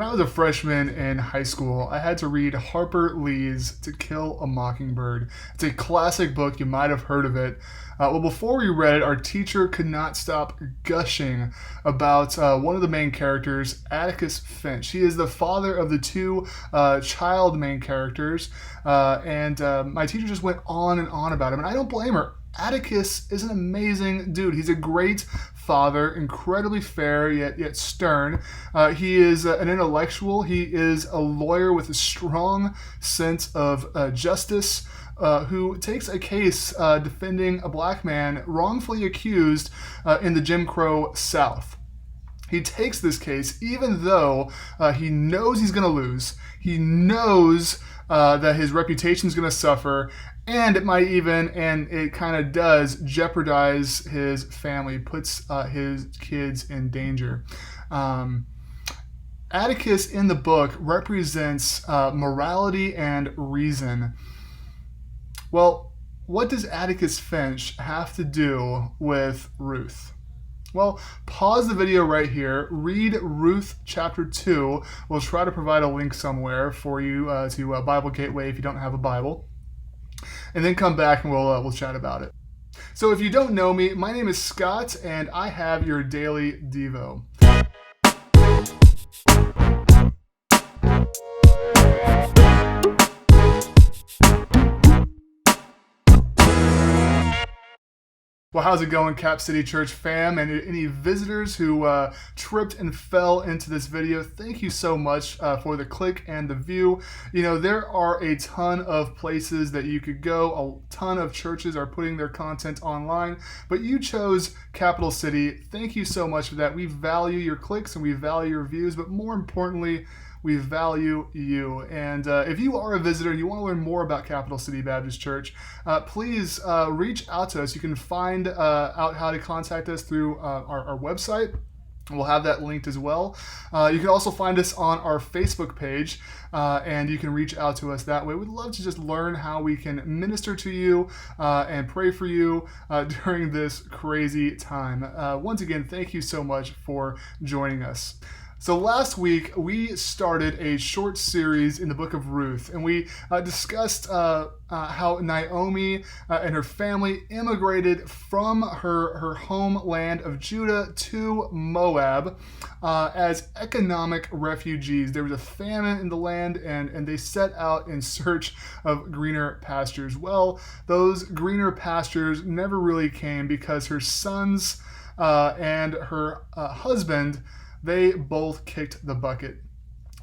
When I was a freshman in high school, I had to read Harper Lee's To Kill a Mockingbird. It's a classic book. You might have heard of it. Well, before we read it, our teacher could not stop gushing about one of the main characters, Atticus Finch. He is the father of the two child main characters, and my teacher just went on and on about him, and I don't blame her. Atticus is an amazing dude. He's a great father, incredibly fair yet stern. He is an intellectual. He is a lawyer with a strong sense of justice, who takes a case defending a black man wrongfully accused in the Jim Crow South. He takes this case even though he knows he's going to lose. He knows that his reputation is going to suffer, and it might even, and it kind of does, jeopardize his family, puts his kids in danger. Atticus in the book represents morality and reason. Well, what does Atticus Finch have to do with Ruth? Well, pause the video right here, read Ruth chapter 2. We'll try to provide a link somewhere for you to Bible Gateway if you don't have a Bible. And then come back and we'll chat about it. So if you don't know me, my name is Scott, and I have your daily Devo. Well, how's it going, Cap City Church fam, and any visitors who tripped and fell into this video? Thank you so much for the click and the view. You know, there are a ton of places that you could go. A ton of churches are putting their content online, but you chose Capital City. Thank you so much for that. We value your clicks and we value your views, but more importantly, we value you. And if you are a visitor and you want to learn more about Capital City Baptist Church, please reach out to us. You can find out how to contact us through our website. We'll have that linked as well. You can also find us on our Facebook page, and you can reach out to us that way. We'd love to just learn how we can minister to you and pray for you during this crazy time. Once again, thank you so much for joining us. So last week, we started a short series in the book of Ruth, and we discussed how Naomi and her family immigrated from her homeland of Judah to Moab as economic refugees. There was a famine in the land, and they set out in search of greener pastures. Well, those greener pastures never really came because her sons and her husband, they both kicked the bucket,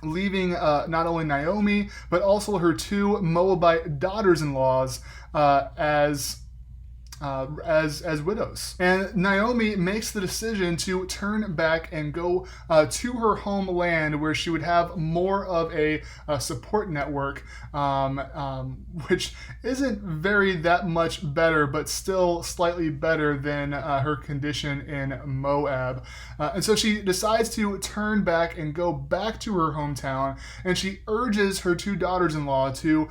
leaving not only Naomi, but also her two Moabite daughters-in-laws as widows. And Naomi makes the decision to turn back and go to her homeland, where she would have more of a support network, which isn't very that much better, but still slightly better than her condition in Moab. And so she decides to turn back and go back to her hometown, and she urges her two daughters-in-law to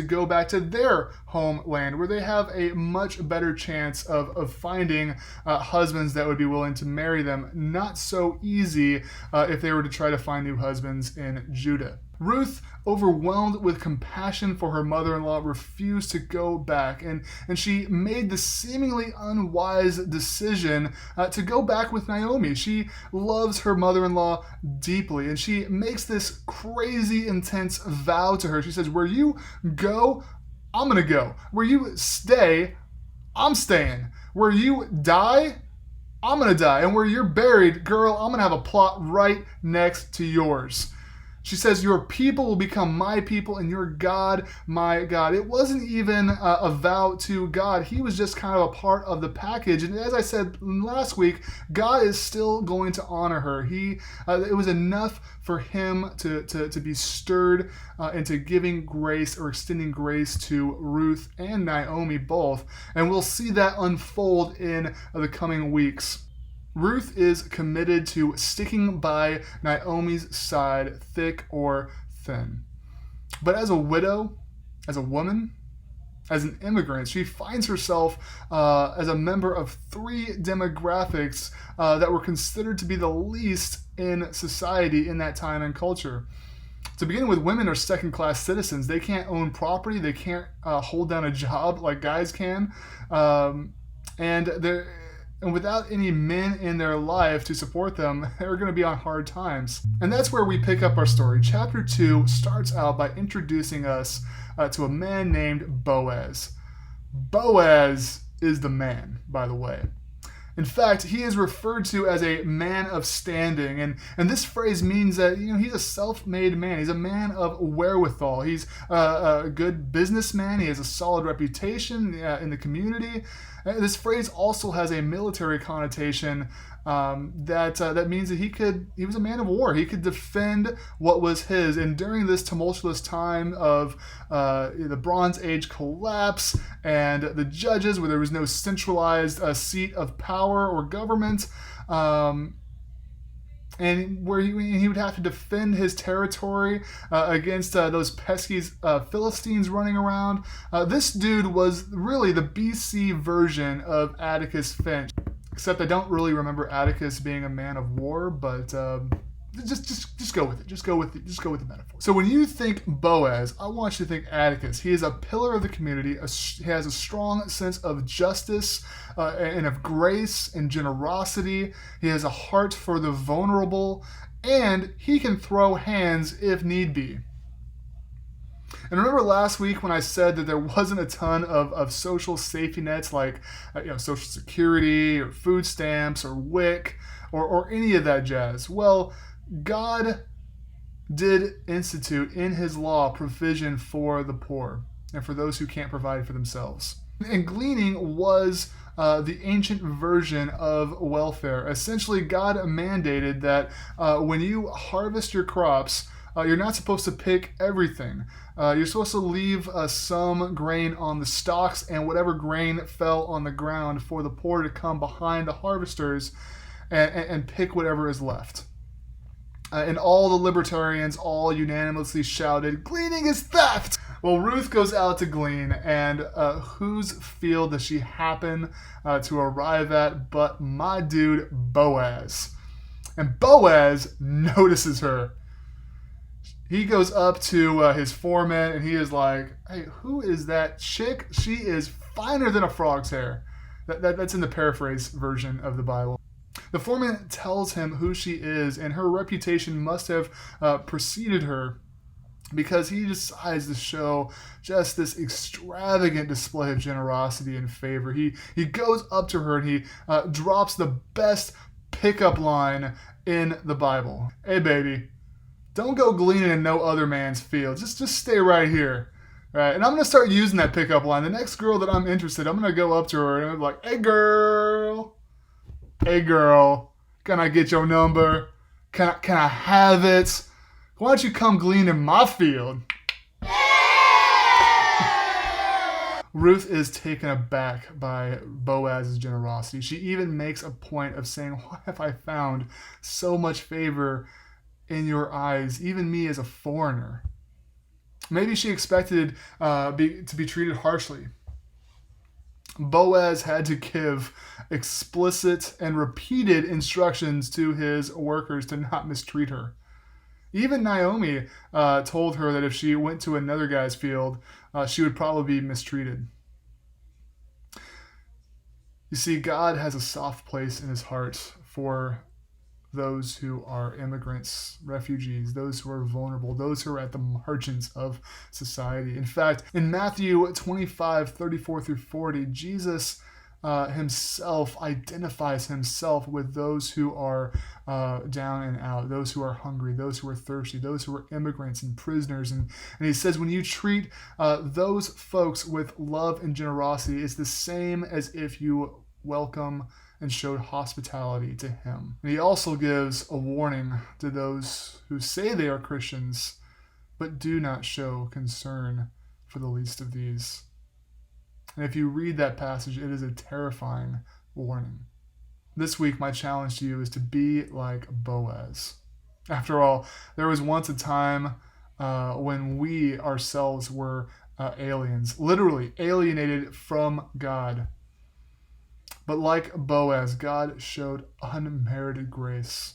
go back to their homeland, where they have a much better chance of finding husbands that would be willing to marry them. Not so easy if they were to try to find new husbands in Judah. Ruth, overwhelmed with compassion for her mother-in-law, refused to go back, and she made the seemingly unwise decision to go back with Naomi. She loves her mother-in-law deeply, and she makes this crazy, intense vow to her. She says, "Where you go, I'm gonna go. Where you stay, I'm staying. Where you die, I'm gonna die. And where you're buried, girl, I'm gonna have a plot right next to yours." She says, "Your people will become my people, and your God, my God." It wasn't even a vow to God. He was just kind of a part of the package. And as I said last week, God is still going to honor her. It was enough for him to be stirred into giving grace, or extending grace, to Ruth and Naomi both. And we'll see that unfold in the coming weeks. Ruth is committed to sticking by Naomi's side, thick or thin. But as a widow, as a woman, as an immigrant. She finds herself as a member of three demographics that were considered to be the least in society in that time and culture. To begin with, women are second-class citizens. They can't own property. They can't hold down a job like guys can. And without any men in their life to support them, they're going to be on hard times. And that's where we pick up our story. Chapter 2 starts out by introducing us to a man named Boaz. Boaz is the man, by the way. In fact, he is referred to as a man of standing, and this phrase means that he's a self-made man. He's a man of wherewithal. He's a good businessman. He has a solid reputation in the community. This phrase also has a military connotation that means that he was a man of war. He could defend what was his. And during this tumultuous time of the Bronze Age collapse and the judges, where there was no centralized seat of power or government, and where he would have to defend his territory against those pesky Philistines running around. This dude was really the BC version of Atticus Finch, except I don't really remember Atticus being a man of war, but just go with it. Just go with the metaphor. So when you think Boaz, I want you to think Atticus. He is a pillar of the community. He has a strong sense of justice and of grace and generosity. He has a heart for the vulnerable, and he can throw hands if need be. And remember last week when I said that there wasn't a ton of social safety nets like Social Security or food stamps or WIC or any of that jazz? Well, God did institute in his law provision for the poor and for those who can't provide for themselves. And gleaning was the ancient version of welfare. Essentially, God mandated that when you harvest your crops, you're not supposed to pick everything. You're supposed to leave some grain on the stalks, and whatever grain fell on the ground for the poor to come behind the harvesters and pick whatever is left. And all the libertarians all unanimously shouted, "Gleaning is theft!" Well, Ruth goes out to glean, and whose field does she happen to arrive at but my dude Boaz? And Boaz notices her. He goes up to his foreman, and he is like, "Hey, who is that chick? She is finer than a frog's hair." That's in the paraphrase version of the Bible. The foreman tells him who she is, and her reputation must have preceded her, because he decides to show just this extravagant display of generosity and favor. He goes up to her and he drops the best pickup line in the Bible. "Hey, baby, don't go gleaning in no other man's field. Just stay right here." Right? And I'm going to start using that pickup line. The next girl that I'm interested, I'm going to go up to her and I'm like, Hey, girl, can I get your number? Can I have it? Why don't you come glean in my field?" Ruth is taken aback by Boaz's generosity. She even makes a point of saying, "Why have I found so much favor in your eyes, even me as a foreigner?" Maybe she expected to be treated harshly. Boaz had to give explicit and repeated instructions to his workers to not mistreat her. Even Naomi told her that if she went to another guy's field, she would probably be mistreated. You see, God has a soft place in his heart for those who are immigrants, refugees, those who are vulnerable, those who are at the margins of society. In fact, in Matthew 25:34-40, Jesus himself identifies himself with those who are down and out, those who are hungry, those who are thirsty, those who are immigrants and prisoners. And he says when you treat those folks with love and generosity, it's the same as if you welcome and showed hospitality to him. And he also gives a warning to those who say they are Christians, but do not show concern for the least of these. And if you read that passage, it is a terrifying warning. This week, my challenge to you is to be like Boaz. After all, there was once a time when we ourselves were aliens, literally alienated from God. But like Boaz, God showed unmerited grace,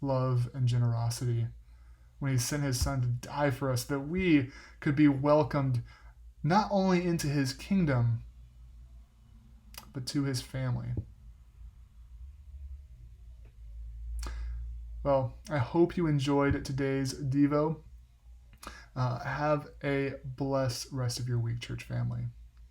love, and generosity when he sent his son to die for us, that we could be welcomed not only into his kingdom, but to his family. Well, I hope you enjoyed today's Devo. Have a blessed rest of your week, church family.